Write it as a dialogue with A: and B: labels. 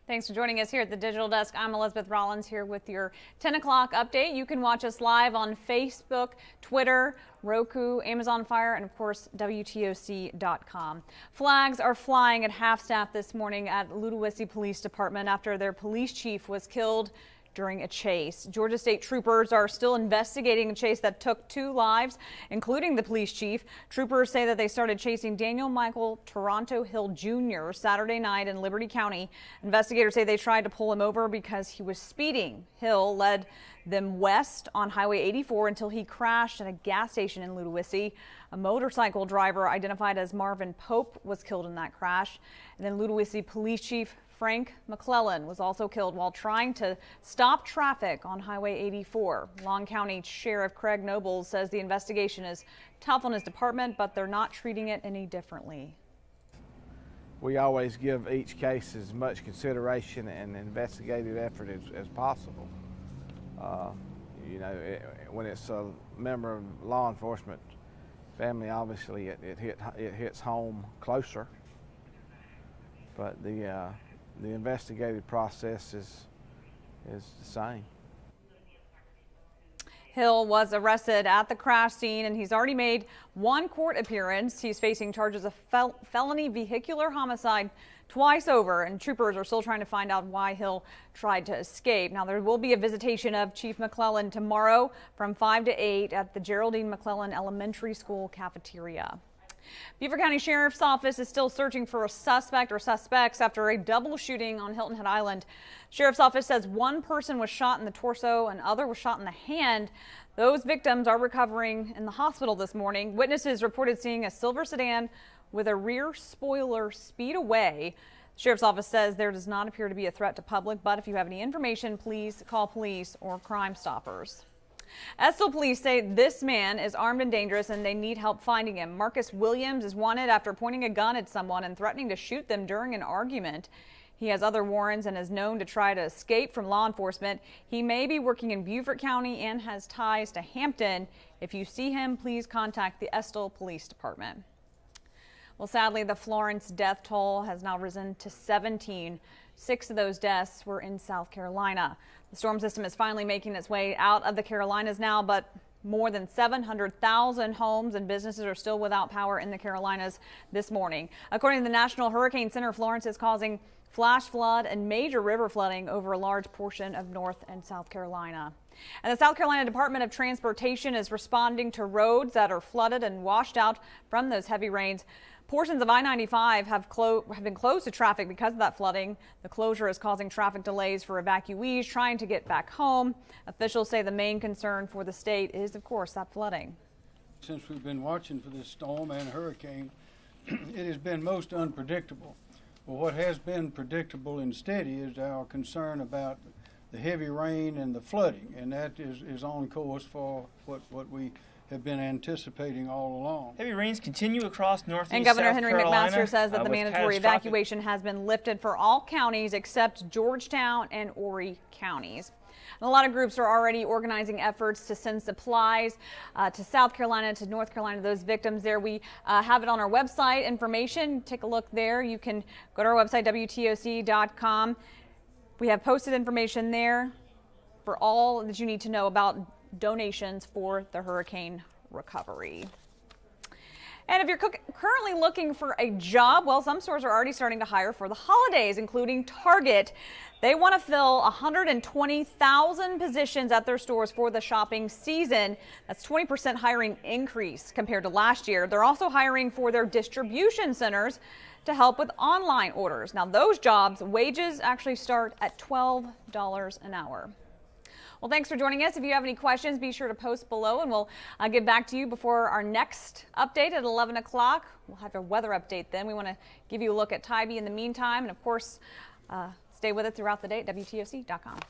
A: Thanks for joining us here at the Digital Desk. I'm Elizabeth Rollins here with your 10 o'clock update. You can watch us live on Facebook, Twitter, Roku, Amazon Fire, and of course, WTOC.com. Flags are flying at half-staff this morning at Ludowici Police Department after their police chief was killed during a chase. Georgia State troopers are still investigating a chase that took 2 lives, including the police chief. Troopers say that they started chasing Daniel Michael Toronto Hill Jr. Saturday night in Liberty County. Investigators say they tried to pull him over because he was speeding. Hill led them west on Highway 84 until he crashed at a gas station in Ludowici. A motorcycle driver identified as Marvin Pope was killed in that crash. And then Ludowici Police Chief Frank McClellan was also killed while trying to stop traffic on Highway 84. Long County Sheriff Craig Nobles says the investigation is tough on his department, but they're not treating it any differently.
B: We always give each case as much consideration and investigative effort as possible. When it's a member of law enforcement family, obviously it hits home closer. But the investigative process is the same.
A: Hill was arrested at the crash scene and he's already made 1 court appearance. He's facing charges of felony vehicular homicide twice over, and troopers are still trying to find out why Hill tried to escape. Now, there will be a visitation of Chief McClellan tomorrow from 5 to 8 at the Geraldine McClellan Elementary School cafeteria. Beaver County Sheriff's Office is still searching for a suspect or suspects after a double shooting on Hilton Head Island. Sheriff's Office says 1 person was shot in the torso and another was shot in the hand. Those victims are recovering in the hospital this morning. Witnesses reported seeing a silver sedan with a rear spoiler speed away. The Sheriff's Office says there does not appear to be a threat to public, but if you have any information, please call police or Crime Stoppers. Estill police say this man is armed and dangerous and they need help finding him. Marcus Williams is wanted after pointing a gun at someone and threatening to shoot them during an argument. He has other warrants and is known to try to escape from law enforcement. He may be working in Beaufort County and has ties to Hampton. If you see him, please contact the Estill Police Department. Well, sadly, the Florence death toll has now risen to 17. 6 of those deaths were in South Carolina. The storm system is finally making its way out of the Carolinas now, but more than 700,000 homes and businesses are still without power in the Carolinas this morning. According to the National Hurricane Center, Florence is causing flash flood and major river flooding over a large portion of North and South Carolina. And the South Carolina Department of Transportation is responding to roads that are flooded and washed out from those heavy rains. Portions of I-95 have been closed to traffic because of that flooding. The closure is causing traffic delays for evacuees trying to get back home. Officials say the main concern for the state is, of course, that flooding.
C: Since we've been watching for this storm and hurricane, it has been most unpredictable. Well, what has been predictable and steady is our concern about the heavy rain and the flooding, and that is on course for what we have been anticipating all along.
D: Heavy rains continue across northeast
A: and Governor
D: South
A: Henry
D: Carolina,
A: McMaster says that the mandatory evacuation has been lifted for all counties except Georgetown and Horry counties. And a lot of groups are already organizing efforts to send supplies to South Carolina, to North Carolina, those victims there. We have it on our website information. Take a look there. You can go to our website, WTOC.com. We have posted information there for all that you need to know about donations for the hurricane recovery. And if you're currently looking for a job, well, some stores are already starting to hire for the holidays, including Target. They want to fill 120,000 positions at their stores for the shopping season. That's 20% hiring increase compared to last year. They're also hiring for their distribution centers to help with online orders. Now, those jobs, wages actually start at $12 an hour. Well, thanks for joining us. If you have any questions, be sure to post below and we'll get back to you before our next update at 11 o'clock. We'll have a weather update then. We want to give you a look at Tybee in the meantime. And of course, stay with it throughout the day at WTOC.com.